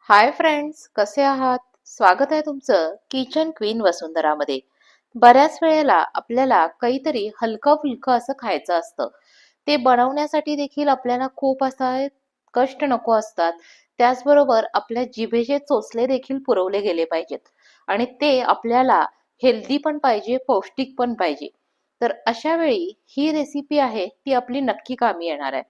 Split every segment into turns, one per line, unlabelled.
Hi friends, कसे आहात? स्वागत आहे तुमचं किचन क्वीन वसुंधरामध्ये. बऱ्याच वेळेला आपल्याला काहीतरी हलकं-फुलकं असं खायचं असतं. ते बनवण्यासाठी देखील आपल्याला खूप असा कष्ट नको असतात. त्याचबरोबर आपल्या जिभेचे चोचले देखील पुरवले गेले पाहिजेत आणि ते आपल्याला हेल्दी पण पाहिजे, पौष्टिक पण पाहिजे. तर अशा वेळी ही रेसिपी आहे ती आपली नक्की कामी येणार आहे.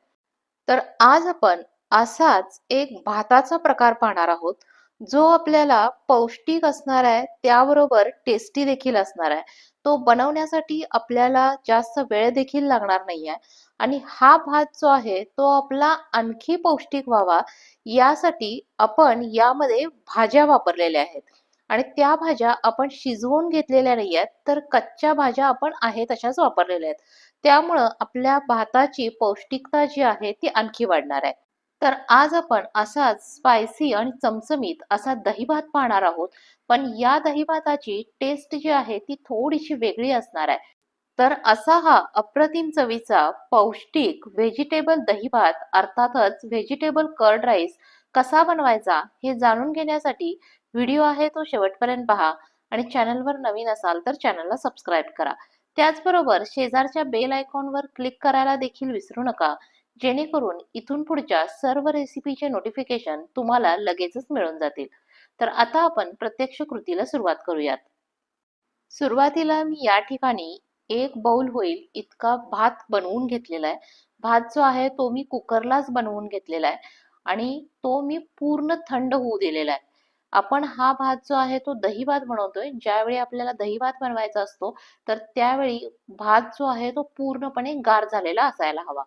तर आज आपण असाच एक भाताचा प्रकार पाहणार आहोत, जो आपल्याला पौष्टिक असणार आहे, त्याबरोबर टेस्टी देखील असणार आहे. तो बनवण्यासाठी आपल्याला जास्त वेळ देखील लागणार नाहीये आणि हा भात जो आहे, तो आपला आणखी पौष्टिक व्हावा, यासाठी आपण यामध्ये भाज्या वापरलेल्या आहेत आणि त्या भाज्या आपण शिजवून घेतलेल्या नाही आहेत, तर कच्च्या भाज्या आपण आहे तशाच वापरलेल्या आहेत. त्यामुळं आपल्या भाताची पौष्टिकता जी आहे ती आणखी वाढणार आहे. तर आज आपण असाच स्पायसी आणि चमचमीत असा दही भात पाहणार आहोत. पण या दही भाताची टेस्ट जी आहे ती थोडीशी वेगळी असणार आहे. तर असा हा अप्रतिम चवीचा पौष्टिक व्हेजिटेबल दही भात अर्थातच व्हेजिटेबल कर्ड राईस कसा बनवायचा हे जाणून घेण्यासाठी व्हिडिओ आहे तो शेवटपर्यंत पहा आणि चॅनलवर नवीन असाल तर चॅनलला सबस्क्राईब करा. त्याचबरोबर शेजारच्या बेल आयकॉनवर क्लिक करायला देखील विसरू नका, जेणेकरून इथून पुढच्या सर्व रेसिपीचे नोटिफिकेशन तुम्हाला लगेचच मिळून जातील. तर आता आपण प्रत्यक्ष कृतीला सुरुवात करूयात. सुरुवातीला मी या ठिकाणी एक बाउल होईल इतका भात बनवून घेतलेला आहे. भात जो आहे तो मी कुकरलाच बनवून घेतलेला आहे आणि तो मी पूर्ण थंड होऊ दिलेला आहे. आपण हा भात जो आहे तो दही भात बनवतोय. ज्यावेळी आपल्याला दही भात बनवायचा असतो, तर त्यावेळी भात जो आहे तो पूर्णपणे गार झालेला असायला हवा.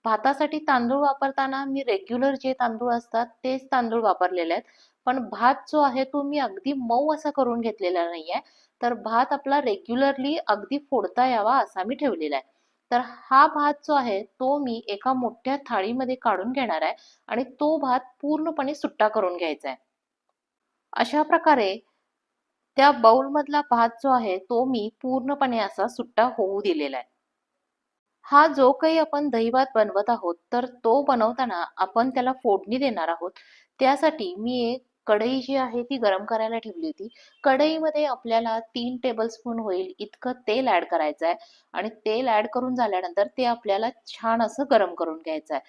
भातासाठी तांदूळ वापरताना मी रेग्युलर जे तांदूळ असतात तेच तांदूळ वापरलेले आहेत. पण भात जो आहे तो मी अगदी मऊ असा करून घेतलेला नाहीये. तर भात आपला रेग्युलरली अगदी फोडता यावा असा मी ठेवलेला आहे. तर हा भात जो आहे तो मी एका मोठ्या थाळीमध्ये काढून घेणार आहे आणि तो भात पूर्णपणे सुट्टा करून घ्यायचा आहे. अशा प्रकारे त्या बाउलमधला भात जो आहे तो मी पूर्णपणे असा सुट्टा होऊ दिलेला आहे. हा जो काही आपण दहीभात बनवत आहोत, तर तो बनवताना आपण त्याला फोडणी देणार आहोत. त्यासाठी मी एक कढई जी आहे ती गरम करायला ठेवली होती. कढईमध्ये आपल्याला 3 टेबलस्पून होईल इतकं तेल ॲड करायचं आहे आणि तेल ॲड करून झाल्यानंतर ते आपल्याला छान असं गरम करून घ्यायचं आहे.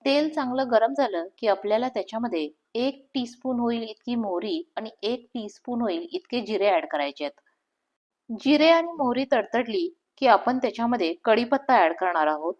तेल चांगलं गरम झालं की आपल्याला त्याच्यामध्ये 1 टीस्पून होईल इतकी मोहरी आणि 1 टीस्पून होईल इतके जिरे ॲड करायचे आहेत. जिरे आणि मोहरी तडतडली की आपण त्याच्यामध्ये कढीपत्ता ऍड करणार आहोत.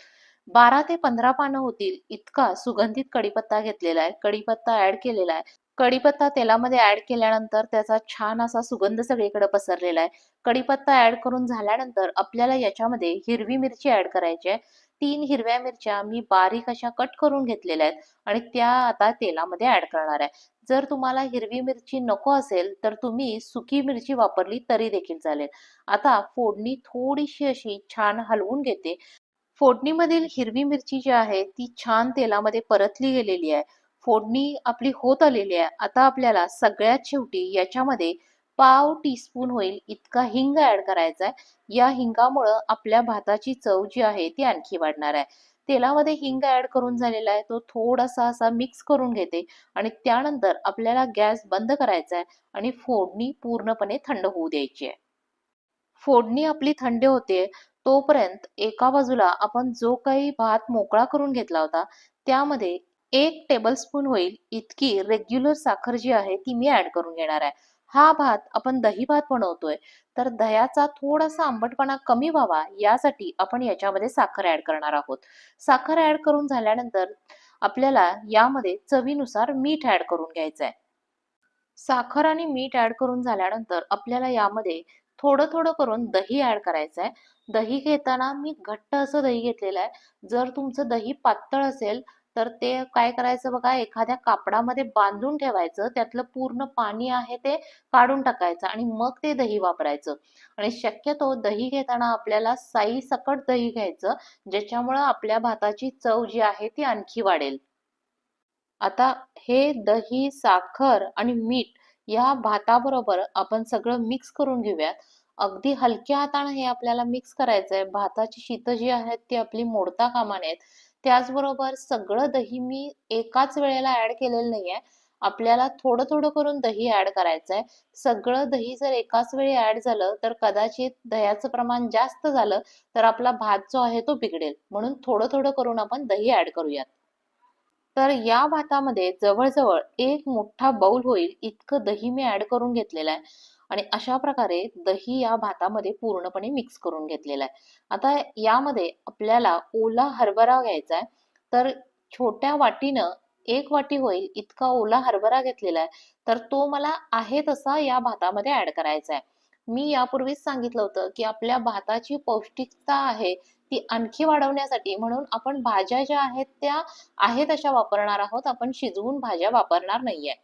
12 ते 15 पानं होतील इतका सुगंधित कढीपत्ता घेतलेला आहे. कढीपत्ता ऍड केलेला आहे. कढीपत्ता तेलामध्ये ऍड केल्यानंतर त्याचा छान असा सुगंध सगळीकडे पसरलेला आहे. कढीपत्ता ऍड करून झाल्यानंतर आपल्याला याच्यामध्ये हिरवी मिरची ऍड करायची आहे. 3 हिरव्या मिरच्या मी बारीक अशा कट करून घेतलेल्या आहेत आणि त्या आता तेलामध्ये ऍड करणार आहे. जर तुम्हाला हिरवी मिरची नको असेल तर तुम्ही सुकी मिरची वापरली तरी देखील चालेल. आता फोडणी थोडीशी अशी छान हलवून घेते. फोडणीमधील हिरवी मिरची जी आहे ती छान तेलामध्ये परतली गेलेली आहे. फोडणी आपली होत आलेली आहे. आता आपल्याला सगळ्यात शेवटी याच्यामध्ये पाव टीस्पून होईल इतका हिंग ऍड करायचा आहे. या हिंगामुळं आपल्या भाताची चव जी आहे ती आणखी वाढणार आहे. तेलामध्ये हिंग ऍड करून झालेला आहे तो थोडासा असा मिक्स करून घेते आणि त्यानंतर आपल्याला गॅस बंद करायचा आहे आणि फोडणी पूर्णपणे थंड होऊ द्यायची आहे. फोडणी आपली थंड होते तोपर्यंत एका बाजूला आपण जो काही भात मोकळा करून घेतला होता त्यामध्ये 1 टेबलस्पून होईल इतकी रेग्युलर साखर जी आहे ती मी ऍड करून घेणार आहे. हा भात आपण दही भात बनवतोय, तर दह्याचा थोडासा आंबटपणा कमी व्हावा यासाठी आपण याच्यामध्ये साखर ऍड करणार आहोत. साखर ऍड करून झाल्यानंतर आपल्याला यामध्ये चवीनुसार मीठ ऍड करून घ्यायचं आहे. साखर आणि मीठ ऍड करून झाल्यानंतर आपल्याला यामध्ये थोडं थोडं करून दही ऍड करायचं आहे. दही घेताना मी घट्ट असं दही घेतलेलं आहे. जर तुमचं दही पातळ असेल तर ते काय करायचं बघा, एखाद्या कापडामध्ये बांधून ठेवायचं, त्यातलं पूर्ण पाणी आहे ते काढून टाकायचं आणि मग ते दही वापरायचं. आणि शक्यतो दही घेताना आपल्याला साई सकट दही घ्यायचं, ज्याच्यामुळं आपल्या भाताची चव जी आहे ती आणखी वाढेल. आता हे दही, साखर आणि मीठ या भाताबरोबर आपण सगळं मिक्स करून घेऊयात. अगदी हलक्या हाताने हे आपल्याला मिक्स करायचंय. भाताची शीतं जी आहेत ती आपली मोडता कामा नयेत. त्याचबरोबर सगळं दही मी एकाच वेळेला ॲड केलेलं नाहीये. आपल्याला थोडं थोडं करून दही ऍड करायचं आहे. सगळं दही जर एकाच वेळी ऍड झालं तर कदाचित दह्याचं प्रमाण जास्त झालं तर आपला भात जो आहे तो बिघडेल. म्हणून थोडं थोडं करून आपण दही ऍड करूयात. तर या भातामध्ये जवळजवळ एक मोठा बाउल होईल इतकं दही मी ऍड करून घेतलेलं आहे आणि अशा प्रकारे दही या भातामध्ये पूर्णपणे मिक्स करून घेतलेलं आहे. आता यामध्ये आपल्याला ओला हरभरा घ्यायचा आहे. तर छोट्या वाटीनं 1 वाटी होईल इतका ओला हरभरा घेतलेला आहे. तर तो मला आहे तसा या भातामध्ये ऍड करायचा आहे. मी यापूर्वीच सांगितलं होतं की आपल्या भाताची पौष्टिकता आहे ती आणखी वाढवण्यासाठी म्हणून आपण भाज्या ज्या आहेत त्या आहेत अशा वापरणार आहोत. आपण शिजवून भाज्या वापरणार नाहीये.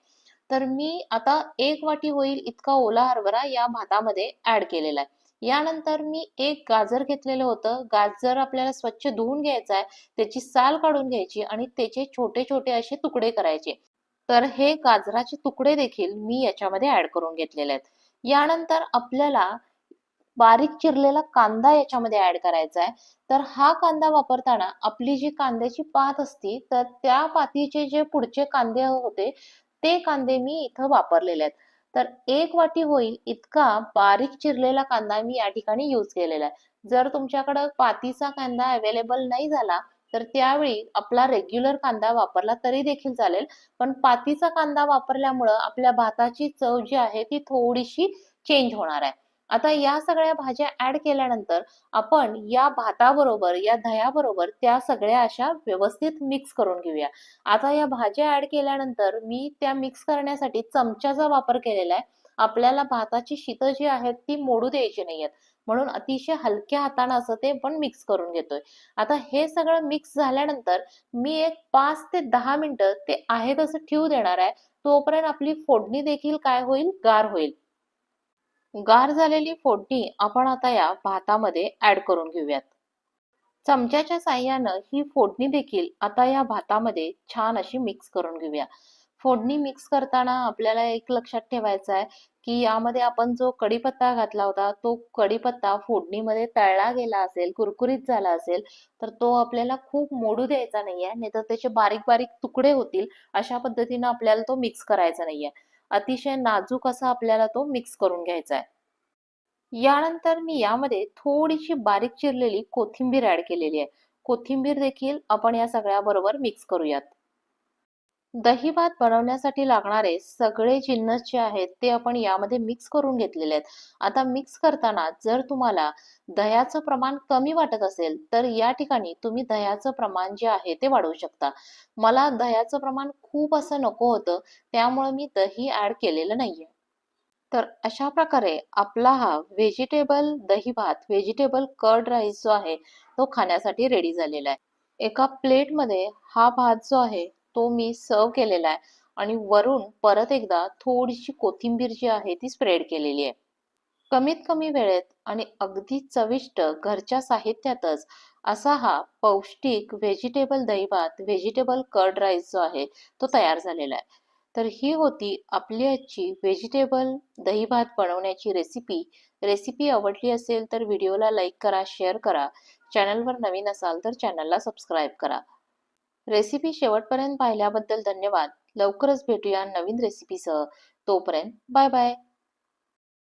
तर मी आता 1 वाटी होईल इतका ओला हरभरा या भातामध्ये ऍड केलेला आहे. यानंतर मी एक गाजर घेतलेलं होतं. गाजर आपल्याला स्वच्छ धुवून घ्यायचं आहे. त्याची साल काढून घ्यायची आणि त्याचे छोटे छोटे असे तुकडे करायचे. तर हे गाजराचे तुकडे देखील मी याच्यामध्ये ऍड करून घेतलेले आहेत. यानंतर आपल्याला बारीक चिरलेला कांदा याच्यामध्ये ऍड करायचा आहे. तर हा कांदा वापरताना आपली जी कांद्याची पात असती तर त्या पातीचे जे पुढचे कांदे होते ते कांदे मी इथं वापरलेले आहेत. तर 1 वाटी होईल इतका बारीक चिरलेला कांदा मी या ठिकाणी यूज केलेला आहे. जर तुमच्याकडे पातीचा कांदा अवेलेबल नाही झाला तर त्यावेळी आपला रेग्युलर कांदा वापरला तरी देखील चालेल. पण पातीचा कांदा वापरल्यामुळं आपल्या भाताची चव जी आहे ती थोडीशी चेंज होणार आहे. आता या सगळ्या भाज्या ऍड केल्यानंतर आपण या भाताबरोबर या दह्याबरोबर त्या सगळ्या अशा व्यवस्थित मिक्स करून घेऊया. आता या भाज्या ऍड केल्यानंतर मी त्या मिक्स करण्यासाठी चमच्याचा वापर केलेला आहे. आपल्याला भाताची शीतं जी आहेत ती मोडू द्यायची नाहीयेत. म्हणून अतिशय हलक्या हाताने असं ते पण मिक्स करून घेतोय. आता हे सगळं मिक्स झाल्यानंतर मी एक 5 ते 10 मिनिटं ते आहे तसं ठेवू देणार आहे. तोपर्यंत आपली फोडणी देखील काय होईल गार होईल. गार झालेली फोडणी आपण आता या भातामध्ये ऍड करून घेऊयात. चमच्याच्या साहाय्यानं ही फोडणी देखील आता या भातामध्ये छान अशी मिक्स करून घेऊया. फोडणी मिक्स करताना आपल्याला एक लक्षात ठेवायचं आहे की यामध्ये आपण जो कढीपत्ता घातला होता तो कढीपत्ता फोडणीमध्ये तळला गेला असेल, कुरकुरीत झाला असेल तर तो आपल्याला खूप मोडू द्यायचा नाहीये, नाहीतर त्याचे बारीक बारीक तुकडे होतील. अशा पद्धतीनं आपल्याला तो मिक्स करायचा नाहीये. अतिशय नाजूक असा आपल्याला तो मिक्स करून घ्यायचा आहे. यानंतर मी यामध्ये थोडीशी बारीक चिरलेली कोथिंबीर ऍड केलेली आहे. कोथिंबीर देखील आपण या सगळ्याबरोबर मिक्स करूयात. दही भात बनवण्यासाठी लागणारे सगळे जिन्नस जे आहेत ते आपण यामध्ये मिक्स करून घेतलेले आहेत. आता मिक्स करताना जर तुम्हाला दह्याचं प्रमाण कमी वाटत असेल तर या ठिकाणी तुम्ही दह्याचं प्रमाण जे आहे ते वाढवू शकता. मला दह्याचं प्रमाण खूप असं नको होतं त्यामुळे मी दही ऍड केलेलं नाहीये. तर अशा प्रकारे आपला हा व्हेजिटेबल दही भात, व्हेजिटेबल कर्ड राईस जो आहे तो खाण्यासाठी रेडी झालेला आहे. एका प्लेटमध्ये हा भात जो आहे तो मी सर्व केलेला आहे आणि वरून परत एकदा थोडीशी कोथिंबीर जी आहे ती स्प्रेड केलेली आहे. कमीत कमी वेळेत आणि अगदी चविष्ट घरच्या साहित्यातच असा हा पौष्टिक व्हेजिटेबल दही भात, व्हेजिटेबल कर्ड राईस जो आहे तो तयार झालेला आहे. तर ही होती आपली आजची व्हेजिटेबल दही भात बनवण्याची रेसिपी. रेसिपी आवडली असेल तर व्हिडिओला लाईक करा, शेअर करा. चॅनलवर नवीन असाल तर चॅनलला सबस्क्राईब करा. रेसिपी शेवटपर्यंत पाहिल्याबद्दल धन्यवाद. लवकरच भेटूया नवीन रेसिपीसह. तोपर्यंत बाय बाय.